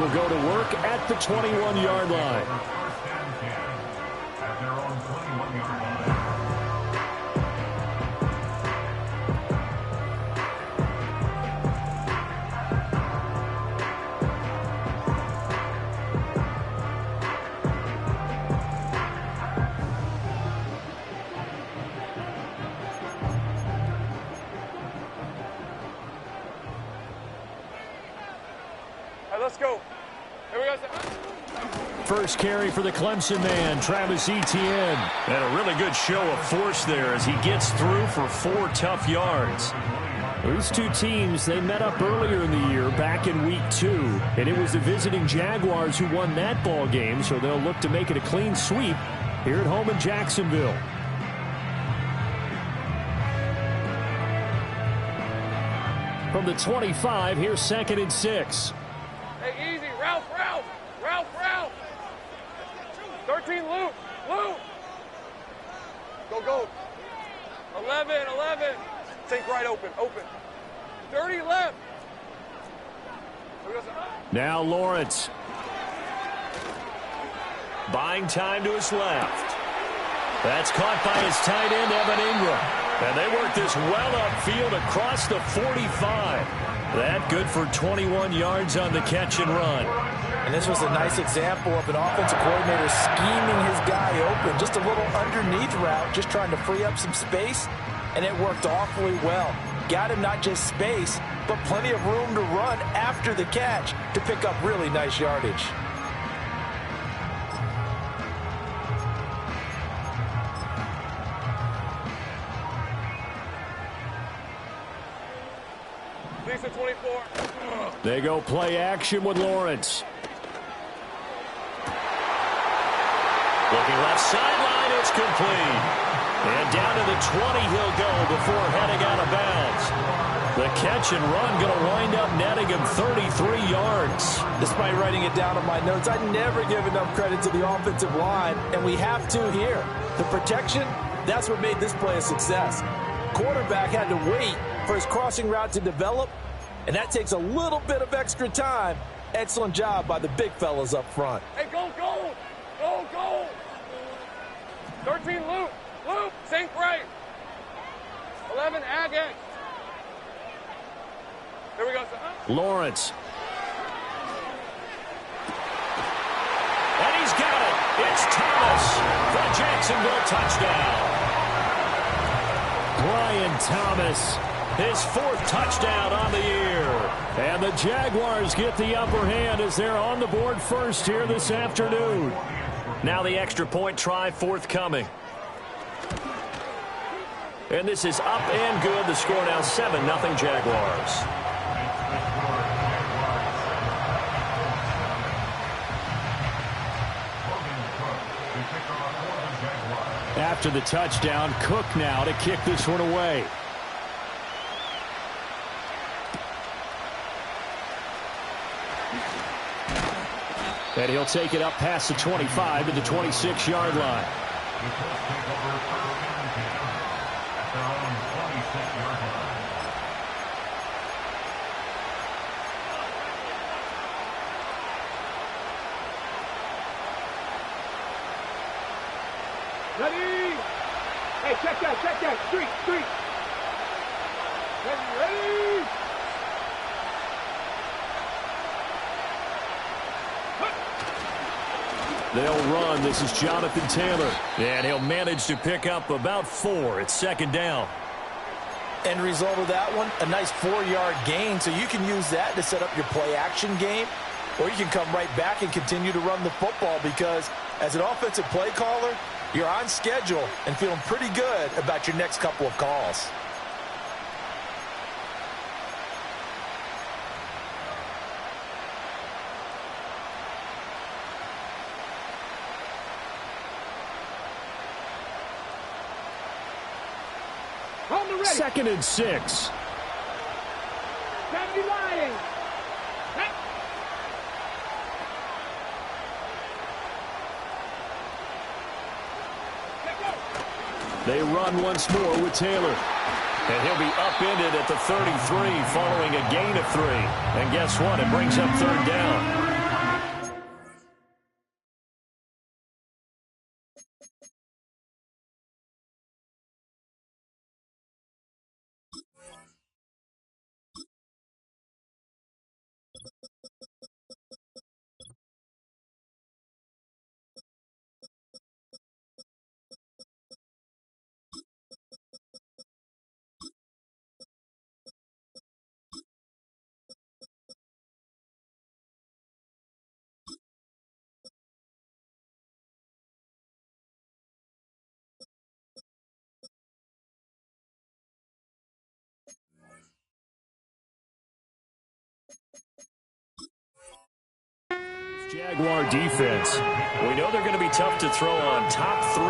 will go to work at the 21-yard line. At their own 21-yard line. Let's go. Here we go. First carry for the Clemson man, Travis Etienne. And a really good show of force there as he gets through for 4 tough yards. These two teams, they met up earlier in the year back in week 2. And it was the visiting Jaguars who won that ball game, so they'll look to make it a clean sweep here at home in Jacksonville. From the 25, here's 2nd and 6. Hey, easy. Ralph. 13, Luke. Go. 11. Think right, open. 30 left. Now Lawrence. Buying time to his left. That's caught by his tight end, Evan Ingram. And they work this well upfield across the 45. That good for 21 yards on the catch and run. And this was a nice example of an offensive coordinator scheming his guy open. Just a little underneath route, just trying to free up some space. And it worked awfully well. Got him not just space, but plenty of room to run after the catch to pick up really nice yardage. Lisa 24. They go play action with Lawrence. Looking left sideline, it's complete. And down to the 20 he'll go before heading out of bounds. The catch and run going to wind up netting him 33 yards. Despite writing it down on my notes, I never give enough credit to the offensive line, and we have to here. The protection, that's what made this play a success. Quarterback had to wait for his crossing route to develop, and that takes a little bit of extra time. Excellent job by the big fellas up front. Hey, go. 13, Luke. Sink right. 11, Agate. Here we go. Lawrence. And he's got it. It's Thomas for a Jacksonville touchdown. Brian Thomas, his 4th touchdown on the year. And the Jaguars get the upper hand as they're on the board first here this afternoon. Now the extra point try forthcoming. And this is up and good. The score now 7-0 Jaguars. After the touchdown, Cook now to kick this one away. And he'll take it up past the 25 to the 26-yard line. Ready? Hey, check that. Street. Ready? They'll run. This is Jonathan Taylor. And he'll manage to pick up about 4. It's 2nd down. End result of that one, a nice 4-yard gain. So you can use that to set up your play-action game, or you can come right back and continue to run the football because as an offensive play caller, you're on schedule and feeling pretty good about your next couple of calls. Ready. 2nd and 6. They run once more with Taylor. And he'll be upended at the 33 following a gain of 3. And guess what? It brings up 3rd down. Jaguar defense. We know they're going to be tough to throw on. Top 3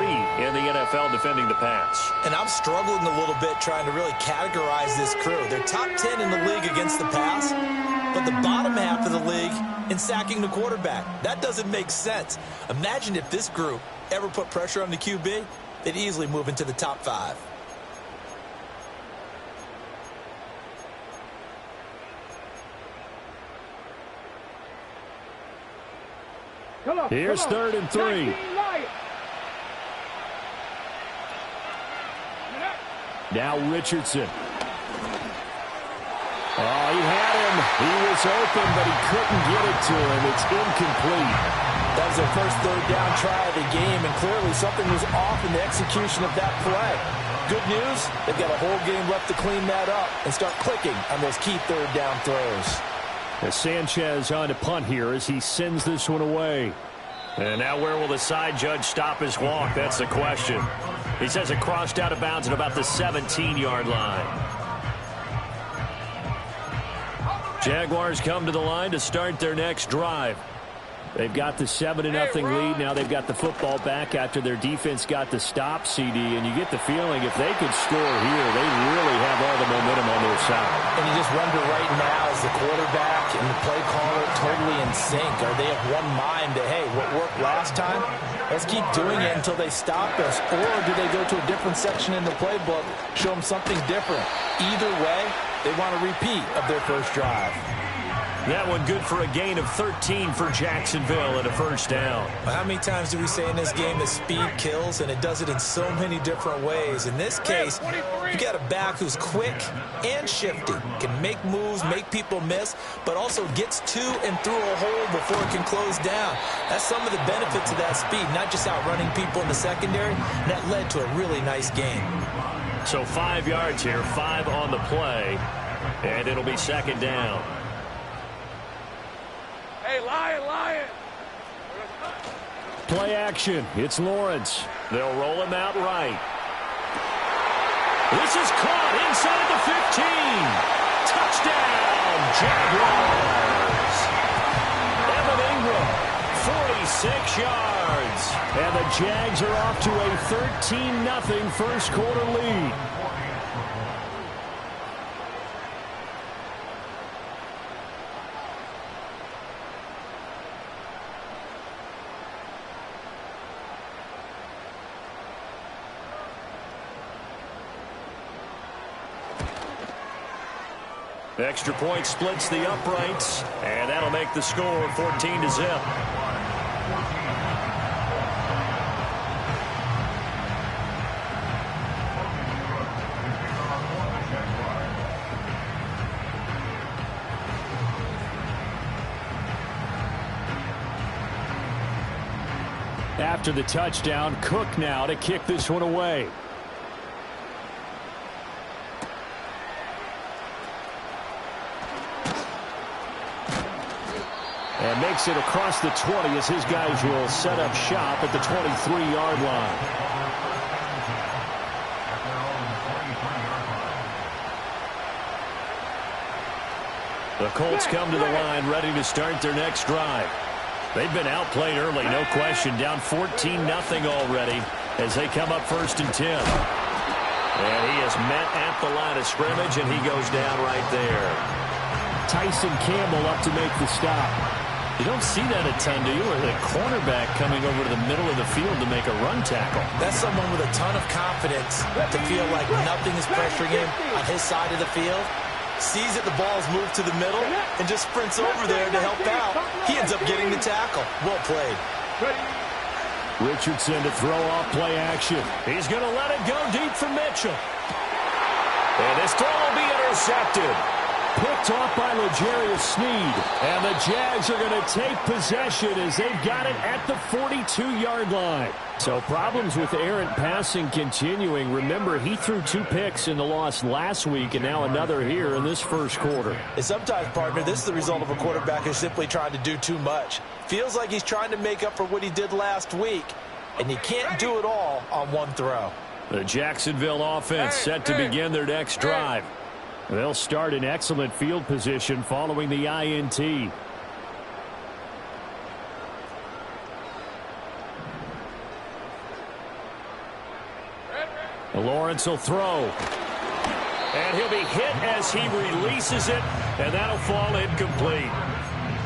in the NFL defending the pass. And I'm struggling a little bit trying to really categorize this crew. They're top 10 in the league against the pass, but the bottom half of the league in sacking the quarterback. That doesn't make sense. Imagine if this group ever put pressure on the QB, they'd easily move into the top 5. Here's 3rd and 3. Now Richardson. Oh, he had him. He was open, but he couldn't get it to him. It's incomplete. That was their first 3rd down try of the game, and clearly something was off in the execution of that play. Good news, they've got a whole game left to clean that up and start clicking on those key 3rd down throws. As Sanchez on to punt here as he sends this one away. And now where will the side judge stop his walk? That's the question. He says it crossed out of bounds at about the 17-yard line. Jaguars come to the line to start their next drive. They've got the 7-0 lead. Now they've got the football back after their defense got the stop, CD. And you get the feeling if they could score here, they really have all the momentum on their side. And you just wonder right now, is the quarterback and the play caller totally in sync? Are they of one mind that, hey, what worked last time, let's keep doing it until they stop us? Or do they go to a different section in the playbook, show them something different? Either way, they want a repeat of their first drive. That one good for a gain of 13 for Jacksonville and a first down. Well, how many times do we say in this game that speed kills, and it does it in so many different ways? In this case, you got a back who's quick and shifty, can make moves, make people miss, but also gets to and through a hole before it can close down. That's some of the benefits of that speed, not just outrunning people in the secondary. That led to a really nice game. So 5 yards here, 5 on the play, and it'll be 2nd down. Hey, Lion. Play action. It's Lawrence. They'll roll him out right. This is caught inside the 15. Touchdown, Jaguars. Evan Ingram, 46 yards. And the Jags are off to a 13-0 first quarter lead. Extra point splits the uprights, and that'll make the score 14-0. After the touchdown, Cook now to kick this one away. And makes it across the 20 as his guys will set up shop at the 23-yard line. The Colts come to the line ready to start their next drive. They've been outplayed early, no question. Down 14-0 already as they come up 1st and 10. And he is met at the line of scrimmage, and he goes down right there. Tyson Campbell up to make the stop. You don't see that a ton, do you? Or the cornerback coming over to the middle of the field to make a run tackle. That's someone with a ton of confidence to feel like nothing is pressuring him on his side of the field. Sees that the ball's moved to the middle and just sprints over there to help out. He ends up getting the tackle. Well played. Richardson to throw off play action. He's going to let it go deep for Mitchell. And this throw will be intercepted. Picked off by L'Jarius Sneed. And the Jags are going to take possession as they've got it at the 42-yard line. So problems with errant passing continuing. Remember, he threw 2 picks in the loss last week and now another here in this first quarter. And sometimes, partner, this is the result of a quarterback who's simply trying to do too much. Feels like he's trying to make up for what he did last week, and you can't do it all on one throw. The Jacksonville offense set to begin their next drive. They'll start in excellent field position following the INT. Lawrence will throw. And he'll be hit as he releases it, and that'll fall incomplete.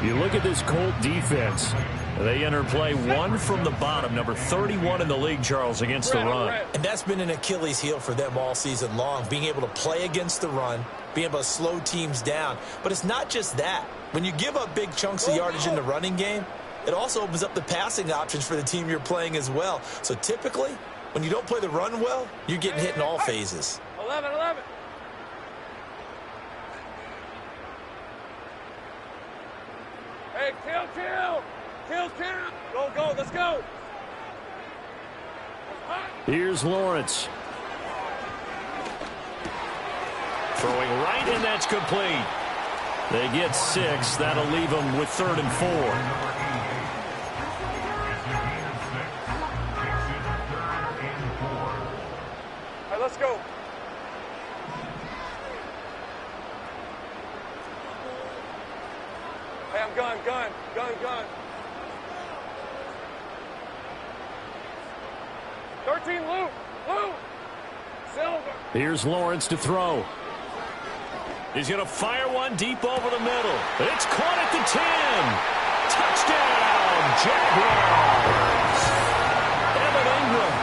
You look at this Colt defense. They enter play one from the bottom, number 31 in the league, Charles, against the run. And that's been an Achilles heel for them all season long, being able to play against the run, being able to slow teams down. But it's not just that. When you give up big chunks of yardage in the running game, it also opens up the passing options for the team you're playing as well. So typically, when you don't play the run well, you're getting hit in all phases. 11. Hey, kill. Go, let's go. Here's Lawrence. Throwing right, and that's complete. They get 6. That'll leave them with 3rd and 4. All right, let's go. Hey, I'm gun. 13, Lou. Silver. Here's Lawrence to throw. He's going to fire one deep over the middle. It's caught at the 10. Touchdown, Jaguars. Evan Ingram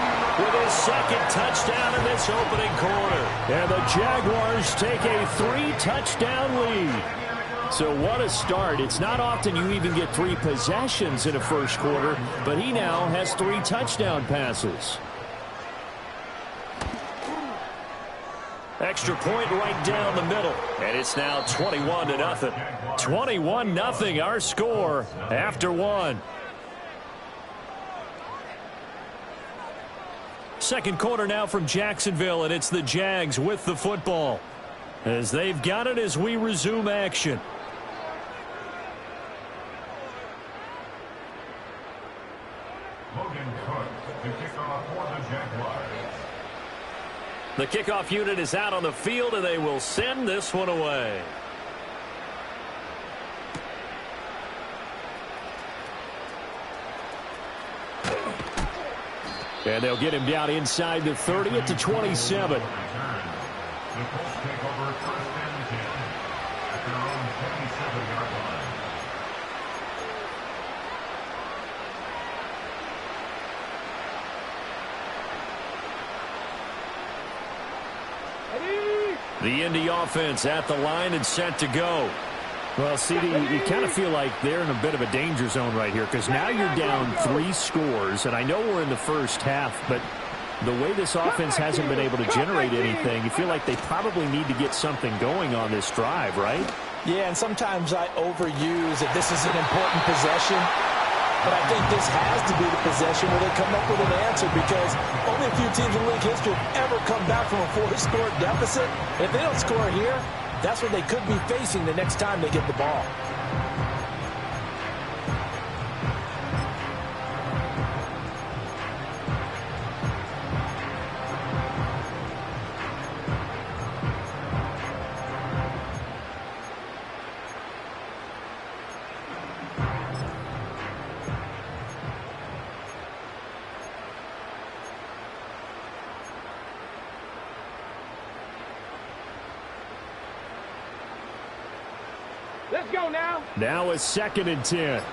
with his 2nd touchdown in this opening quarter. And the Jaguars take a 3-touchdown lead. So what a start. It's not often you even get 3 possessions in a first quarter, but he now has 3 touchdown passes. Extra point right down the middle. And it's now 21-0. 21-0 our score after 1. Second quarter now from Jacksonville, and it's the Jags with the football as they've got it as we resume action. The kickoff unit is out on the field, and they will send this one away. And they'll get him down inside the 30 at the 27. The Indy offense at the line and set to go. Well, CD, you kind of feel like they're in a bit of a danger zone right here because now you're down 3 scores, and I know we're in the first half, but the way this offense hasn't been able to generate anything, you feel like they probably need to get something going on this drive, right? Yeah, and sometimes I overuse that this is an important possession. But I think this has to be the possession where they come up with an answer because only a few teams in league history have ever come back from a 4-score deficit. And if they don't score here, that's what they could be facing the next time they get the ball. Let's go now. Now it's 2nd and 10.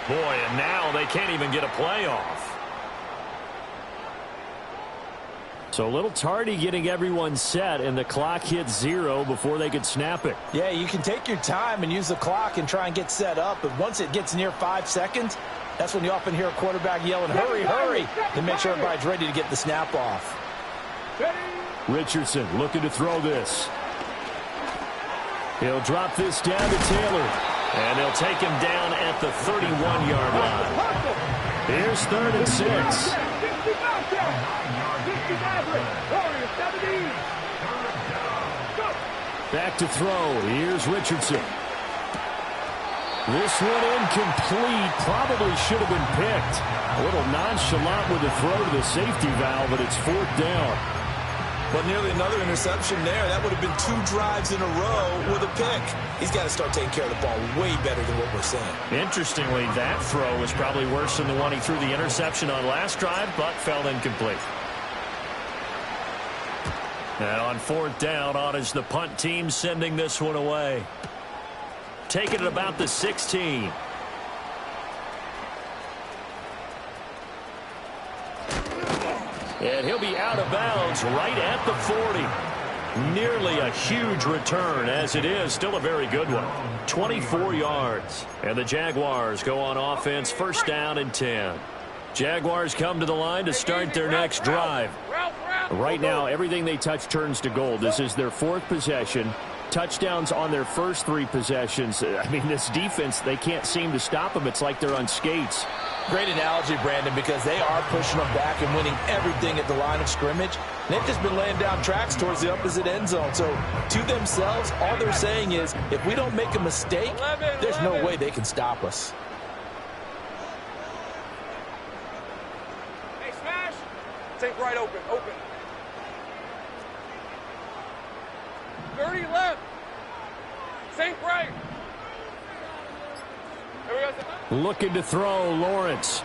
Boy, and now they can't even get a play off. So a little tardy getting everyone set, and the clock hits 0 before they could snap it. Yeah, you can take your time and use the clock and try and get set up, but once it gets near 5 seconds, that's when you often hear a quarterback yelling, hurry, hurry, to make sure everybody's ready to get the snap off. Richardson looking to throw this. He'll drop this down to Taylor. And they'll take him down at the 31-yard line. Here's 3rd and 6. Back to throw. Here's Richardson. This one incomplete. Probably should have been picked. A little nonchalant with the throw to the safety valve, but it's 4th down. Well, nearly another interception there. That would have been 2 drives in a row with a pick. He's got to start taking care of the ball way better than what we're saying. Interestingly, that throw was probably worse than the one he threw the interception on last drive, but fell incomplete. And on 4th down, on is the punt team sending this one away. Taking it about the 16. And he'll be out of bounds right at the 40. Nearly a huge return, as it is still a very good one. 24 yards. And the Jaguars go on offense, 1st down and 10. Jaguars come to the line to start their next drive. Right now, everything they touch turns to gold. This is their 4th possession. Touchdowns on their first 3 possessions. I mean, this defense, they can't seem to stop them. It's like they're on skates. Great analogy, Brandon, because they are pushing them back and winning everything at the line of scrimmage. They've just been laying down tracks towards the opposite end zone. So, to themselves, all they're saying is, if we don't make a mistake, there's no way they can stop us. Hey, smash! Take right open, open. 30 left. Sink right. There we go. Looking to throw, Lawrence.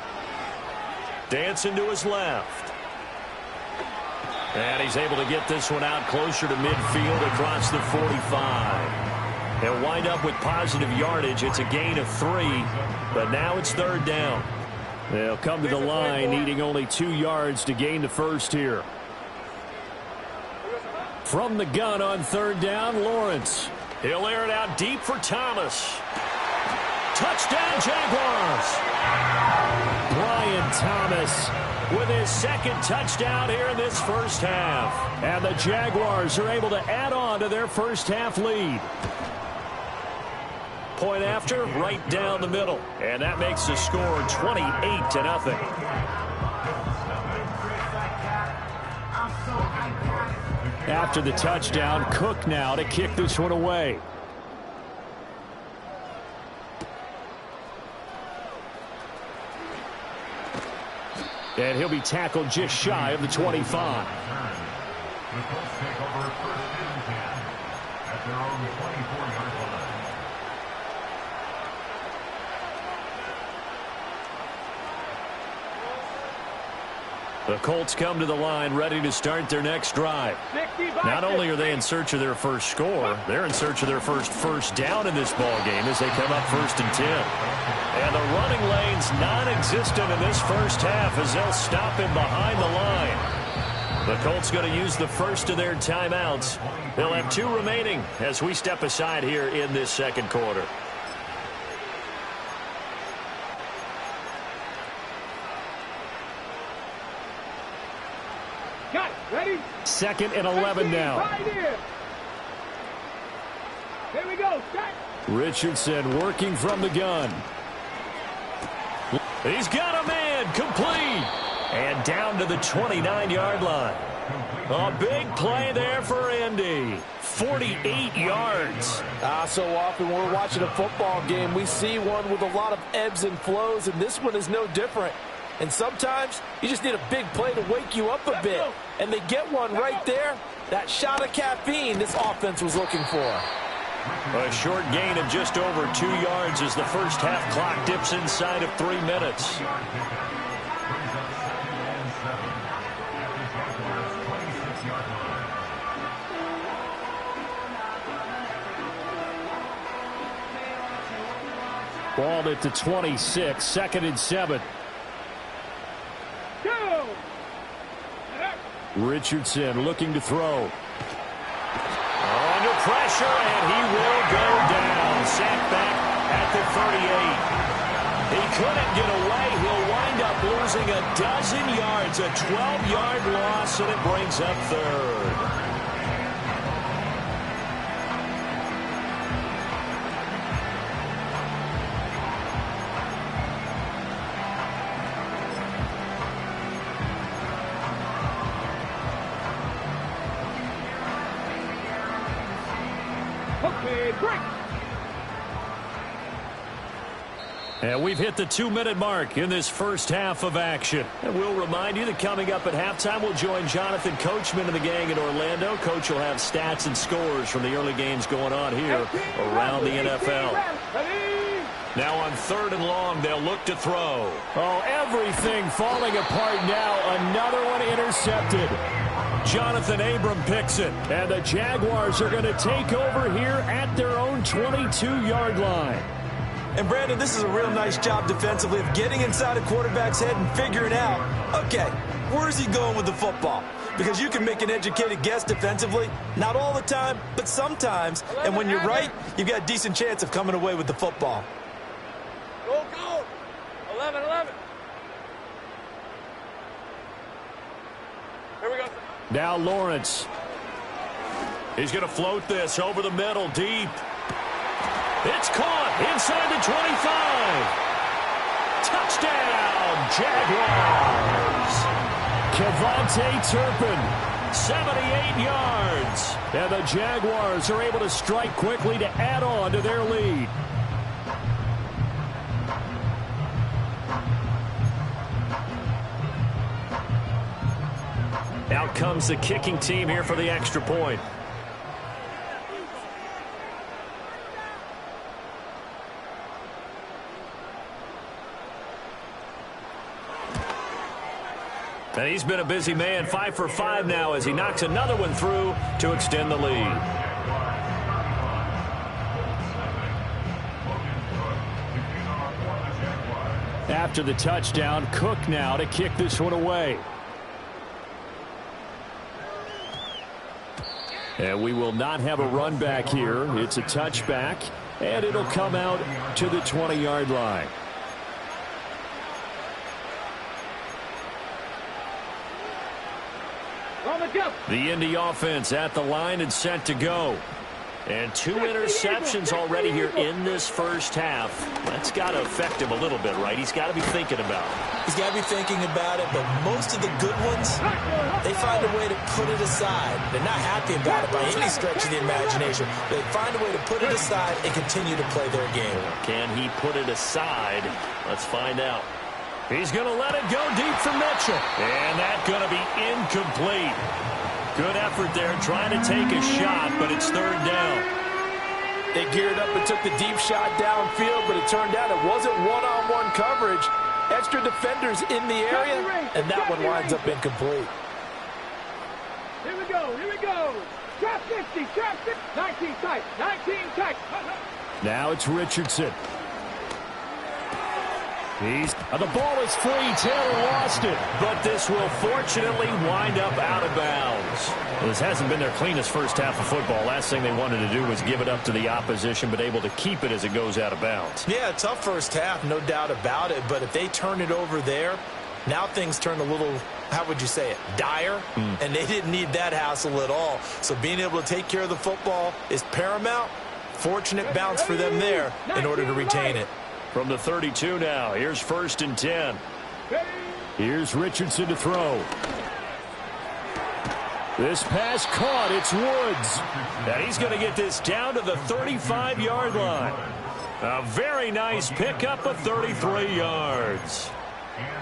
Dancing to his left. And he's able to get this one out closer to midfield across the 45. They'll wind up with positive yardage. It's a gain of 3, but now it's 3rd down. They'll come to the line needing only 2 yards to gain the first here. From the gun on 3rd down, Lawrence. He'll air it out deep for Thomas. Touchdown, Jaguars. Brian Thomas with his 2nd touchdown here in this first half. And the Jaguars are able to add on to their first half lead. Point after, right down the middle. And that makes the score 28-0. After the touchdown, Cook now to kick this one away. And he'll be tackled just shy of the 25. The Colts take over 1st and 10 at their own 24-yard line. The Colts come to the line ready to start their next drive. Not only are they in search of their first score, they're in search of their first down in this ball game as they come up 1st and 10. And the running lane's non-existent in this first half as they'll stop him behind the line. The Colts going to use the first of their timeouts. They'll have 2 remaining as we step aside here in this 2nd quarter. Ready? 2nd and 11 now. Right here. Here we go. Set. Richardson working from the gun. He's got a man, complete. And down to the 29-yard line. A big play there for Indy. 48 yards. So often when we're watching a football game, we see one with a lot of ebbs and flows, and this one is no different. And sometimes you just need a big play to wake you up a bit. And they get one right there. That shot of caffeine this offense was looking for. A short gain of just over 2 yards as the first half clock dips inside of 3 minutes. Ball at the 26, 2nd and 7. Richardson looking to throw. Under pressure, and he will go down. Sacked back at the 38. He couldn't get away. He'll wind up losing a dozen yards, a 12-yard loss, and it brings up 3rd. And we've hit the 2-minute mark in this first half of action. And we'll remind you that coming up at halftime, we'll join Jonathan Coachman and the gang in Orlando. Coach will have stats and scores from the early games going on here around the NFL. Now on 3rd and long, they'll look to throw. Oh, everything falling apart now. Another one intercepted. Jonathan Abram picks it. And the Jaguars are going to take over here at their own 22-yard line. And, Brandon, this is a real nice job defensively of getting inside a quarterback's head and figuring out, okay, where's he going with the football? Because you can make an educated guess defensively, not all the time, but sometimes. And when you're right, you've got a decent chance of coming away with the football. Go, go. 11. Here we go. Now Lawrence. He's going to float this over the middle, deep. It's caught inside the 25. Touchdown, Jaguars. Kevontae Turpin. 78 yards. And the Jaguars are able to strike quickly to add on to their lead. Out comes the kicking team here for the extra point. And he's been a busy man, 5 for 5 now as he knocks another one through to extend the lead. After the touchdown, Cook now to kick this one away. And we will not have a run back here. It's a touchback, and it'll come out to the 20-yard line. The Indy offense at the line and set to go. And 2 interceptions already here in this first half. That's got to affect him a little bit, right? He's got to be thinking about it. He's got to be thinking about it, but most of the good ones, they find a way to put it aside. They're not happy about it by any stretch of the imagination. They find a way to put it aside and continue to play their game. Can he put it aside? Let's find out. He's going to let it go deep for Mitchell. And that's going to be incomplete. Good effort there trying to take a shot, but it's 3rd down. They geared up and took the deep shot downfield, but it turned out it wasn't one-on-one coverage. Extra defenders in the area, and that one winds up incomplete. Here we go. Trap 50, trap 50. 19 tight. Now it's Richardson. The ball is free. Taylor lost it. But this will fortunately wind up out of bounds. Well, this hasn't been their cleanest first half of football. Last thing they wanted to do was give it up to the opposition, but able to keep it as it goes out of bounds. Yeah, tough first half, no doubt about it. But if they turn it over there, now things turn a little, how would you say it, dire. And they didn't need that hassle at all. So being able to take care of the football is paramount. Fortunate bounce for them there in order to retain it. From the 32 now, here's 1st and 10. Here's Richardson to throw. This pass caught. It's Woods. And he's going to get this down to the 35-yard line. A very nice pickup of 33 yards.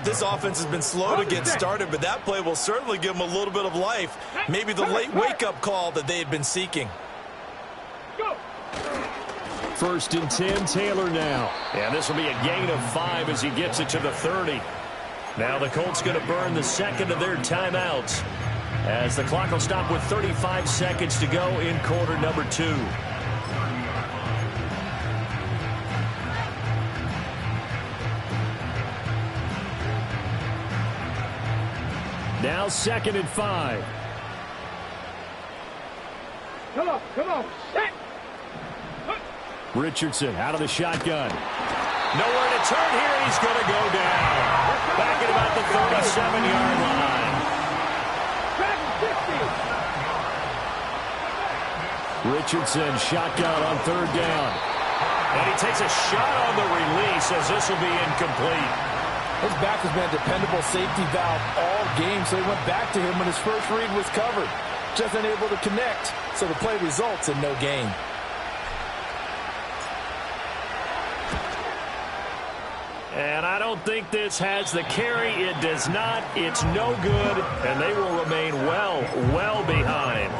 This offense has been slow to get started, but that play will certainly give them a little bit of life. Maybe the late wake-up call that they had been seeking. 1st and 10, Taylor now. And this will be a gain of 5 as he gets it to the 30. Now the Colts going to burn the second of their timeouts as the clock will stop with 35 seconds to go in quarter number 2. Now 2nd and 5. Come on. Set. Richardson out of the shotgun. Nowhere to turn here. He's going to go down. Back at about the 37-yard line. Richardson shotgun on 3rd down. And he takes a shot on the release as this will be incomplete. His back has been a dependable safety valve all game, so he went back to him when his first read was covered. Just unable to connect, so the play results in no gain. And I don't think this has the carry. It does not. It's no good. And they will remain well behind.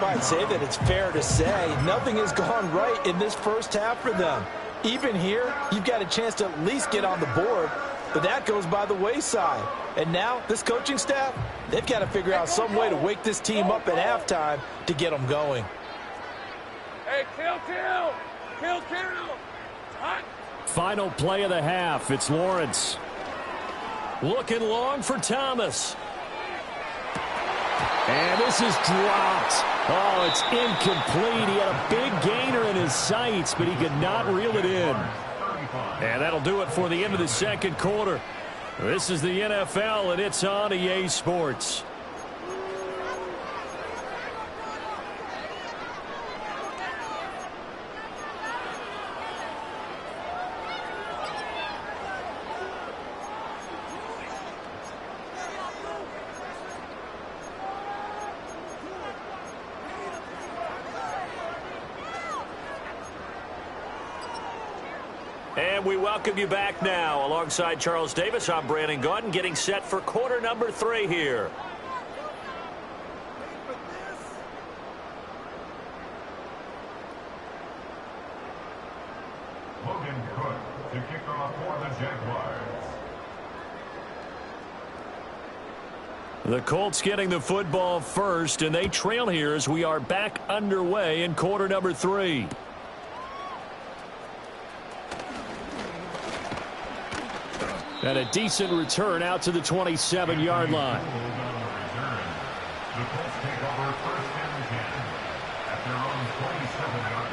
I'd say that it's fair to say nothing has gone right in this first half for them. Even here, you've got a chance to at least get on the board, but that goes by the wayside. And now, this coaching staff, they've got to figure out some way to wake this team up at halftime to get them going. Hey, kill. Hot. Final play of the half. It's Lawrence. Looking long for Thomas. And this is dropped. Oh, it's incomplete. He had a big gainer in his sights, but he could not reel it in. And that'll do it for the end of the second quarter. This is the NFL, and it's on EA Sports. And we welcome you back now. Alongside Charles Davis, I'm Brandon Gaudin, getting set for quarter number 3 here. Logan Cook to kick off for the Jaguars. The Colts getting the football first, and they trail here as we are back underway in quarter number 3. And a decent return out to the 27-yard line. The Colts take over first and 10 at their own 27-yard line.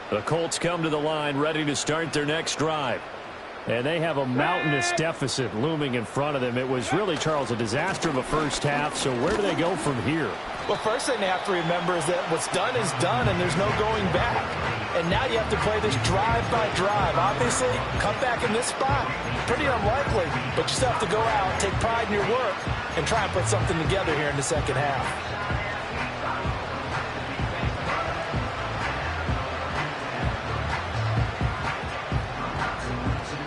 The Colts come to the line ready to start their next drive. And they have a mountainous deficit looming in front of them. It was really, Charles, a disaster of a first half. So where do they go from here? Well, first thing they have to remember is that what's done is done, and there's no going back. And now you have to play this drive by drive. Obviously, come back in this spot, pretty unlikely. But you still have to go out, take pride in your work, and try and put something together here in the second half.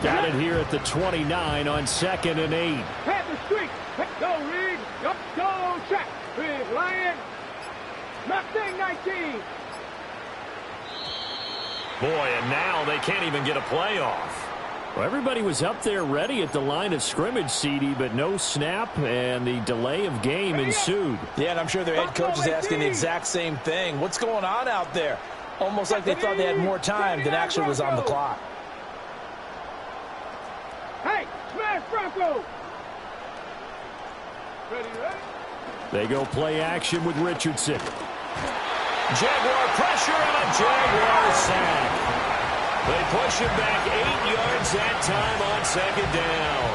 Got it here at the 29 on 2nd and 8. Pat the street. Go, Reed. Go, check. Big Lion. Nothing 19. Boy, and now they can't even get a play off. Well, everybody was up there ready at the line of scrimmage, CD, but no snap, and the delay of game ensued. Yeah, and I'm sure their head coach is asking the exact same thing. What's going on out there? Almost like they thought they had more time than actually was on the clock. Hey, smash Bronco. Ready? They go play action with Richardson. Jaguar pressure and a Jaguar sack. They push him back 8 yards that time on 2nd down.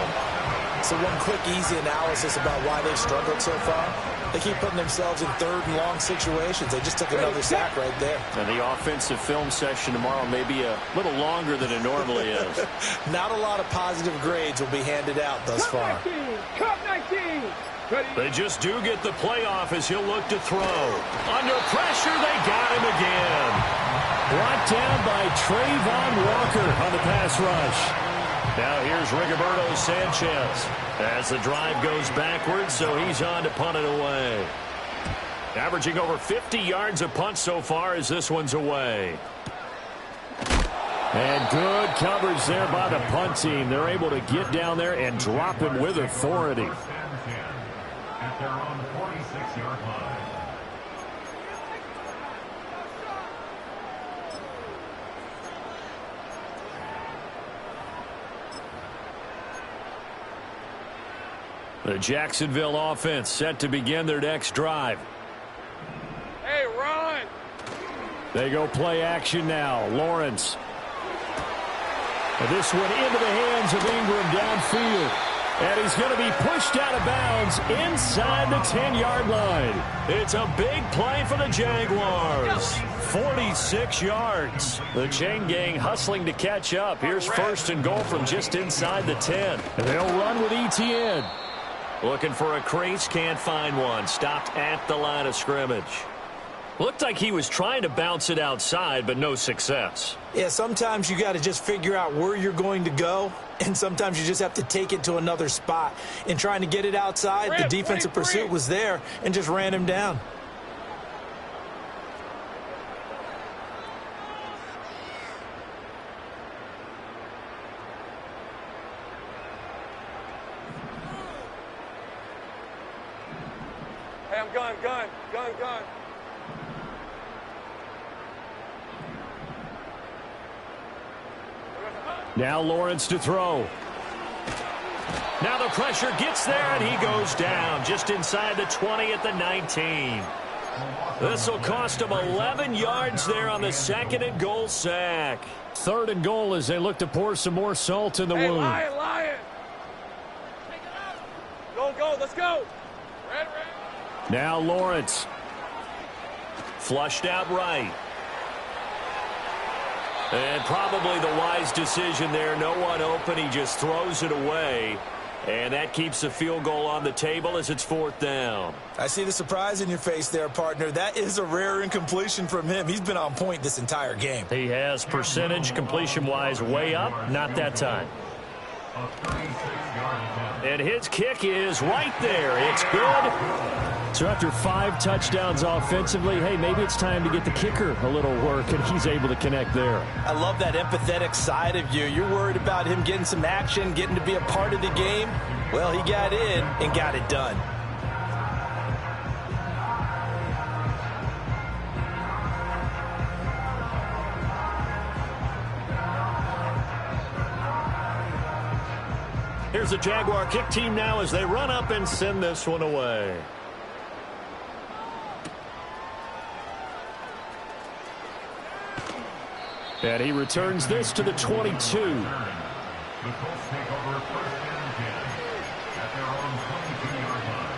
So one quick, easy analysis about why they've struggled so far. They keep putting themselves in 3rd and long situations. They just took another sack right there. And the offensive film session tomorrow may be a little longer than it normally is. Not a lot of positive grades will be handed out thus far. Cup 19. Ready? They just do get the playoff as he'll look to throw. Under pressure, they got him again. Brought down by Trayvon Walker on the pass rush. Now here's Rigoberto Sanchez as the drive goes backwards, so he's on to punt it away. Averaging over 50 yards a punt so far as this one's away. And good coverage there by the punt team. They're able to get down there and drop him with authority. First and 10 at their own 46-yard line. The Jacksonville offense set to begin their next drive. Hey, run. They go play action now. Lawrence. And this one into the hands of Ingram downfield. And he's going to be pushed out of bounds inside the 10-yard line. It's a big play for the Jaguars. 46 yards. The chain gang hustling to catch up. Here's first and goal from just inside the 10. And they'll run with ETN. Looking for a crease, can't find one. Stopped at the line of scrimmage. Looked like he was trying to bounce it outside, but no success. Yeah, sometimes you got to just figure out where you're going to go, and sometimes you just have to take it to another spot. In trying to get it outside, the defensive pursuit was there and just ran him down. Hey, I'm gun. Now Lawrence to throw. Now the pressure gets there, and he goes down just inside the 20 at the 19. This will cost him 11 yards there on the second and goal sack. 3rd and goal as they look to pour some more salt in the wound. Lion. Go, let's go. Red. Now Lawrence. Flushed out right. And probably the wise decision there. No one open. He just throws it away. And that keeps the field goal on the table as it's 4th down. I see the surprise in your face there, partner. That is a rare incompletion from him. He's been on point this entire game. He has percentage completion-wise way up. Not that time. And his kick is right there. It's good. So after 5 touchdowns offensively, hey, maybe it's time to get the kicker a little work, and he's able to connect there. I love that empathetic side of you. You're worried about him getting some action, getting to be a part of the game. Well, he got in and got it done. Here's the Jaguar kick team now as they run up and send this one away. And he returns this to the 22. The Colts take over 1st and 10 at their own 22-yard line.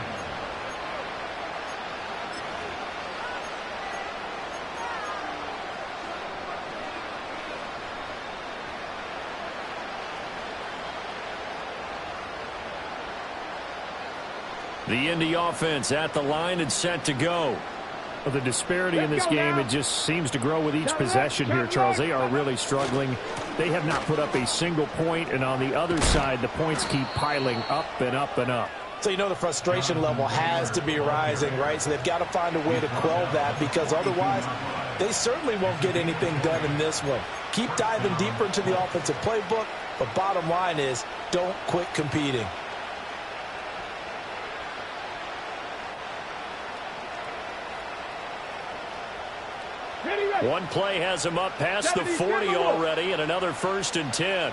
The Indy offense at the line and set to go. The disparity in this game, it just seems to grow with each possession here, Charles. They are really struggling. They have not put up a single point, and on the other side, the points keep piling up and up and up. So you know the frustration level has to be rising, right? So they've got to find a way to quell that, because otherwise they certainly won't get anything done in this one. Keep diving deeper into the offensive playbook, but bottom line is don't quit competing. One play has him up past the 40 already, and another 1st and 10.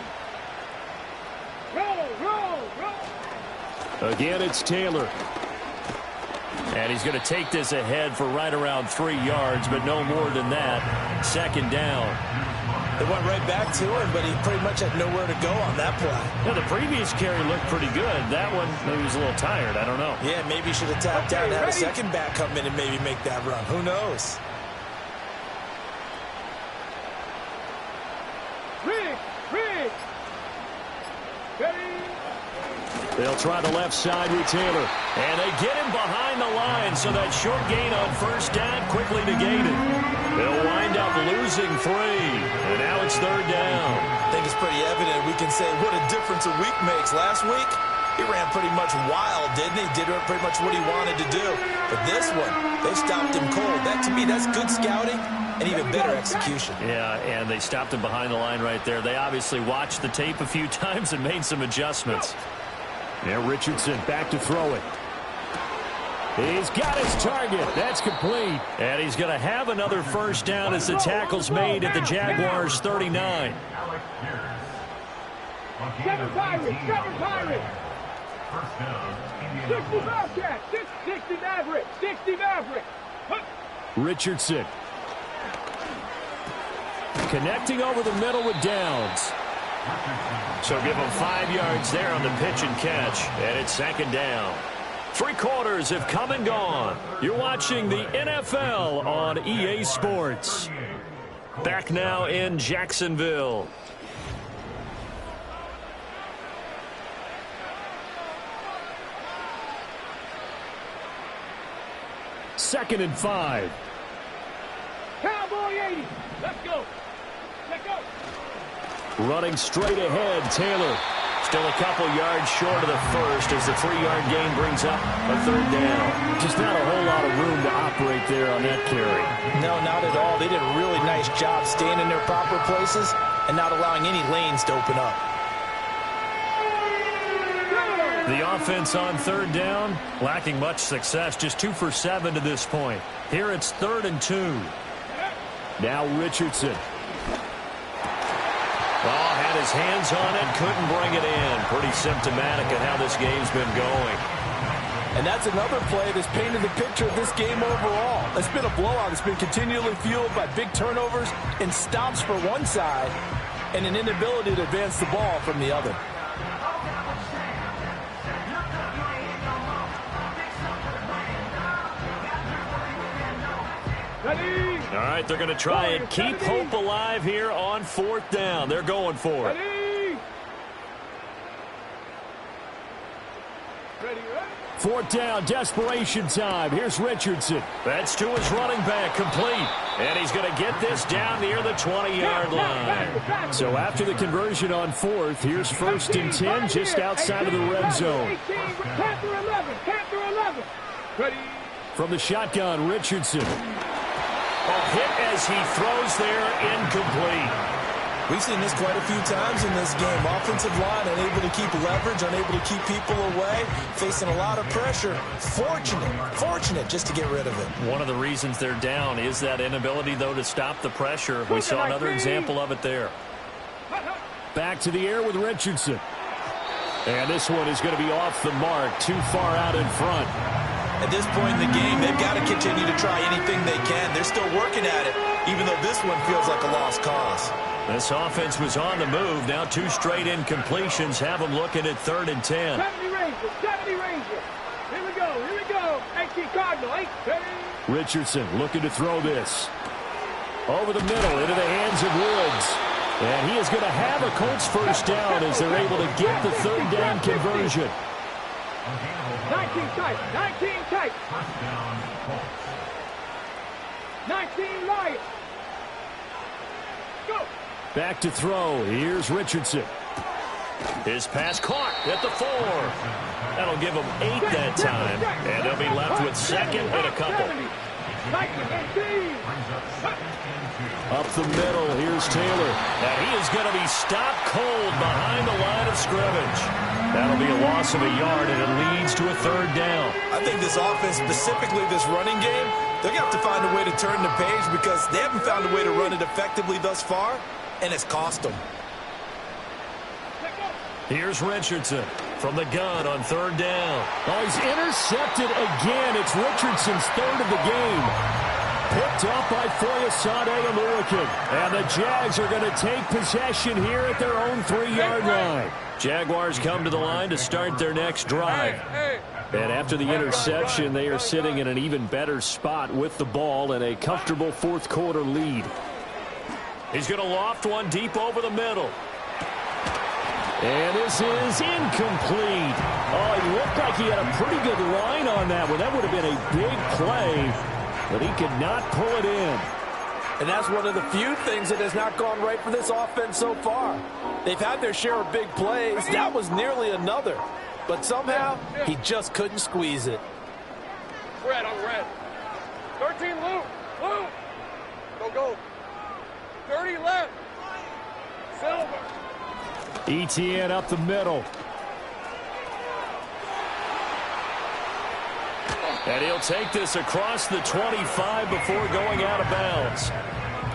Roll. Again, it's Taylor. And he's going to take this ahead for right around 3 yards, but no more than that. 2nd down. They went right back to him, but he pretty much had nowhere to go on that play. Now, the previous carry looked pretty good. That one, maybe he was a little tired. I don't know. Yeah, maybe he should have tapped out and had a second back come in and maybe make that run. Who knows? They'll try the left side with Taylor. And they get him behind the line, so that short gain on 1st down quickly negated. They'll wind up losing 3. And now it's 3rd down. I think it's pretty evident. We can say what a difference a week makes. Last week, he ran pretty much wild, didn't he? Did pretty much what he wanted to do. But this one, they stopped him cold. That, to me, that's good scouting and even better execution. Yeah, and they stopped him behind the line right there. They obviously watched the tape a few times and made some adjustments. Now Richardson back to throw it. He's got his target. That's complete. And he's going to have another 1st down as the tackle's made at the Jaguars' 39. 7 Pirates. 1st down. 60 Bobcats. 60 Maverick. 60 Maverick. Richardson. Connecting over the middle with Downs. So give them 5 yards there on the pitch and catch, and it's second down. 3 quarters have come and gone. You're watching the NFL on EA Sports. Back now in Jacksonville. Second and 5. Cowboy 80. Let's go. Let's go. Running straight ahead, Taylor. Still a couple yards short of the first as the 3-yard gain brings up a third down. Just not a whole lot of room to operate there on that carry. No, not at all. They did a really nice job staying in their proper places and not allowing any lanes to open up. The offense on third down, lacking much success, just 2 for 7 to this point. Here it's 3rd and 2. Now Richardson. Oh, had his hands on it, couldn't bring it in. Pretty symptomatic of how this game's been going. And that's another play that's painted the picture of this game overall. It's been a blowout. It's been continually fueled by big turnovers and stops for one side and an inability to advance the ball from the other. All right, they're going to try and keep hope alive here on 4th down. They're going for it. Ready, 4th down, desperation time. Here's Richardson. That's to his running back, complete. And he's going to get this down near the 20-yard line. So after the conversion on 4th, here's 1st and 10 just outside of the red zone. Panther 11. Panther 11. Ready. From the shotgun, Richardson. Hit as he throws there, incomplete. We've seen this quite a few times in this game. Offensive line unable to keep leverage, unable to keep people away, facing a lot of pressure. Fortunate just to get rid of it. One of the reasons they're down is that inability, though, to stop the pressure. We saw another example of it there. Back to the air with Richardson. And this one is going to be off the mark, too far out in front. At this point in the game, they've got to continue to try anything they can. They're still working at it, even though this one feels like a lost cause. This offense was on the move. Now 2 straight incompletions have them looking at 3rd and 10. 70 Ranger. 70 Ranger. Here we go. Here we go. 18 Cardinal. 8. Richardson looking to throw this. Over the middle into the hands of Woods. And he is going to have a Colts first down as they're able to get the 3rd down conversion. 19 tight. 19 tight. 19 Lions. Go. Back to throw. Here's Richardson. His pass caught at the 4. That'll give them 8 that time. And they'll be left with 2nd and a couple. Up the middle. Here's Taylor. And he is going to be stopped cold behind the line of scrimmage. That'll be a loss of a yard, and it leads to a 3rd down. I think this offense, specifically this running game, they're going to have to find a way to turn the page because they haven't found a way to run it effectively thus far, and it's cost them. Here's Richardson from the gun on 3rd down. Oh, he's intercepted again. It's Richardson's 3rd of the game. Picked up by Foyesade Aluakin. And the Jags are going to take possession here at their own 3-yard line. Jaguars come to the line to start their next drive. And after the interception, they are sitting in an even better spot with the ball and a comfortable 4th quarter lead. He's going to loft one deep over the middle. And this is incomplete. Oh, he looked like he had a pretty good line on that one. That would have been a big play, but he could not pull it in. And that's one of the few things that has not gone right for this offense so far. They've had their share of big plays. That was nearly another. But somehow, he just couldn't squeeze it. Red on red. 13 Luke. Luke. Go. 30 left. Silver. ETN up the middle. And he'll take this across the 25 before going out of bounds.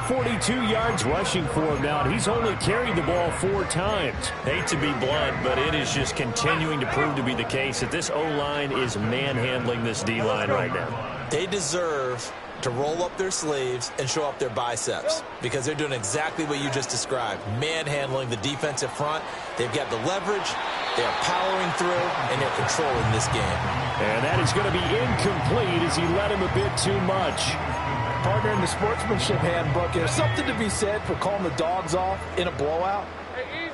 42 yards rushing for him now. He's only carried the ball 4 times. Hate to be blunt, but it is just continuing to prove to be the case that this O-line is manhandling this D-line right now. They deserve to roll up their sleeves and show up their biceps because they're doing exactly what you just described, manhandling the defensive front. They've got the leverage, they're powering through, and they're controlling this game. And that is going to be incomplete as he led him a bit too much. Partner, in the sportsmanship handbook, there's something to be said for calling the dogs off in a blowout.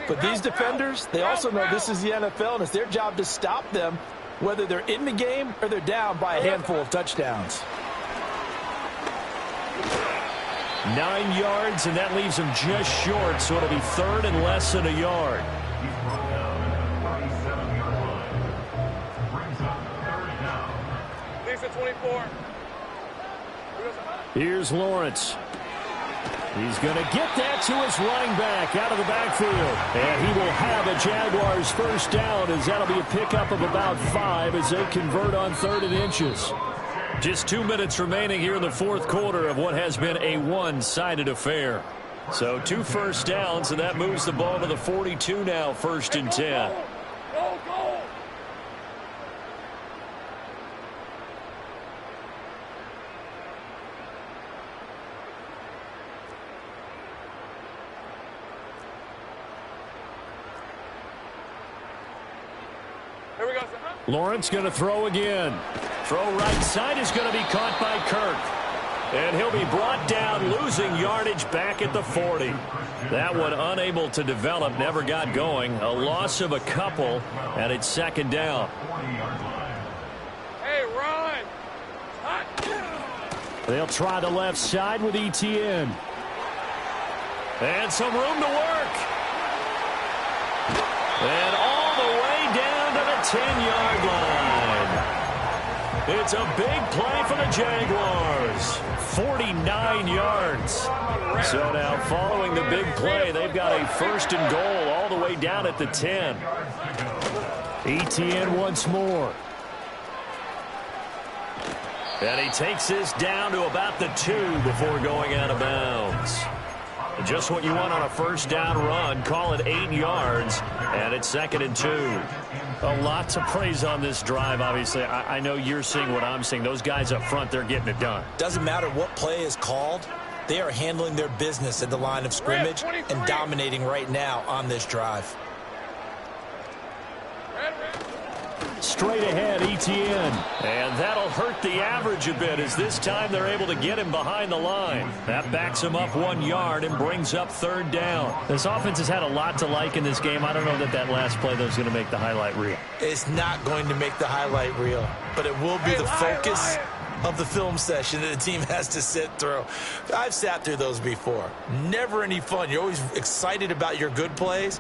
But these defenders, they also know this is the NFL, and it's their job to stop them, whether they're in the game or they're down by a handful of touchdowns. 9 yards, and that leaves him just short, so it'll be third and less than a yard. He's brought down at the 37-yard line. Brings up third down. Lisa 24. Here's Lawrence. He's going to get that to his running back out of the backfield. And he will have a Jaguars first down, as that'll be a pickup of about 5 as they convert on 3rd and inches. Just 2 minutes remaining here in the fourth quarter of what has been a one-sided affair. So 2 first downs, and that moves the ball to the 42 now, 1st and 10. Go, go. Here we go, sir. Lawrence going to throw again. Throw right side is going to be caught by Kirk. And he'll be brought down, losing yardage back at the 40. That one unable to develop, never got going. A loss of a couple, and it's 2nd down. Hey, run. Hot. They'll try the left side with ETN. And some room to work. And all the way down to the 10-yard line. It's a big play for the Jaguars. 49 yards. So now following the big play, they've got a 1st and goal all the way down at the 10. ETN once more. And he takes this down to about the 2 before going out of bounds. Just what you want on a first down run. Call it 8 yards, and it's 2nd and 2. A lot to praise on this drive, obviously. I know you're seeing what I'm seeing. Those guys up front, they're getting it done. Doesn't matter what play is called. They are handling their business at the line of scrimmage and dominating right now on this drive. Straight ahead, ETN. And that'll hurt the average a bit, as this time they're able to get him behind the line. That backs him up 1 yard and brings up 3rd down. This offense has had a lot to like in this game. I don't know that last play, though, is going to make the highlight reel. It's not going to make the highlight reel, but it will be the focus of the film session that the team has to sit through. I've sat through those before. Never any fun. You're always excited about your good plays,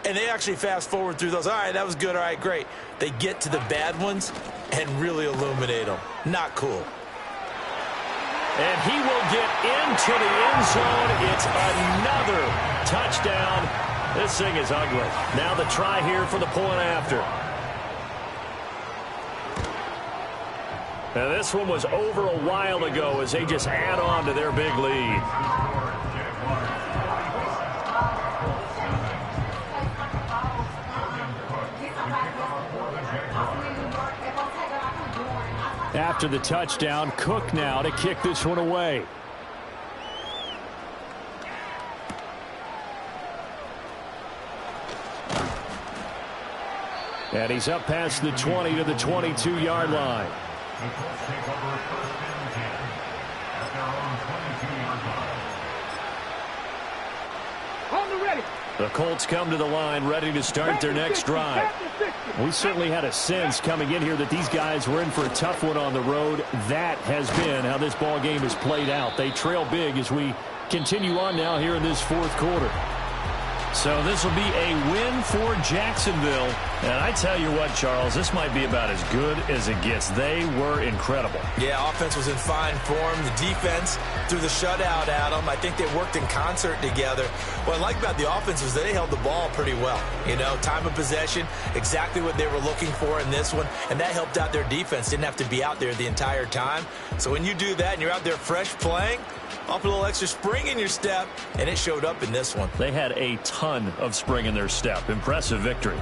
and they actually fast forward through those. All right, that was good. All right, great. They get to the bad ones and really illuminate them. Not cool. And he will get into the end zone. It's another touchdown. This thing is ugly. Now the try here for the point after. Now this one was over a while ago as they just add on to their big lead. After the touchdown, Cook now to kick this one away. And he's up past the 20 to the 22-yard line. The Colts take over 1st and 10 at their own 22-yard line. Hold it ready. The Colts come to the line ready to start their next drive. We certainly had a sense coming in here that these guys were in for a tough one on the road. That has been how this ball game has played out. They trail big as we continue on now here in this 4th quarter. So this will be a win for Jacksonville. And I tell you what, Charles, this might be about as good as it gets. They were incredible. Yeah, offense was in fine form. The defense through the shutout, Adam. I think they worked in concert together. What I like about the offense was they held the ball pretty well. You know, time of possession, exactly what they were looking for in this one. And that helped out their defense. Didn't have to be out there the entire time. So when you do that and you're out there fresh playing, up a little extra spring in your step, and it showed up in this one. They had a ton of spring in their step. Impressive victory.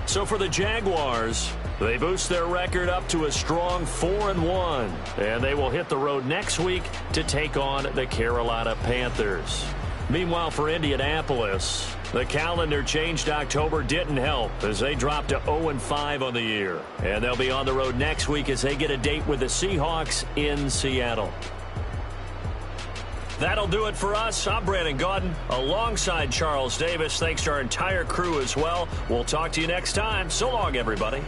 So for the Jaguars, they boost their record up to a strong 4-1. And they will hit the road next week to take on the Carolina Panthers. Meanwhile, for Indianapolis, the calendar change to October didn't help as they dropped to 0-5 on the year. And they'll be on the road next week as they get a date with the Seahawks in Seattle. That'll do it for us. I'm Brandon Gaudin alongside Charles Davis. Thanks to our entire crew as well. We'll talk to you next time. So long, everybody.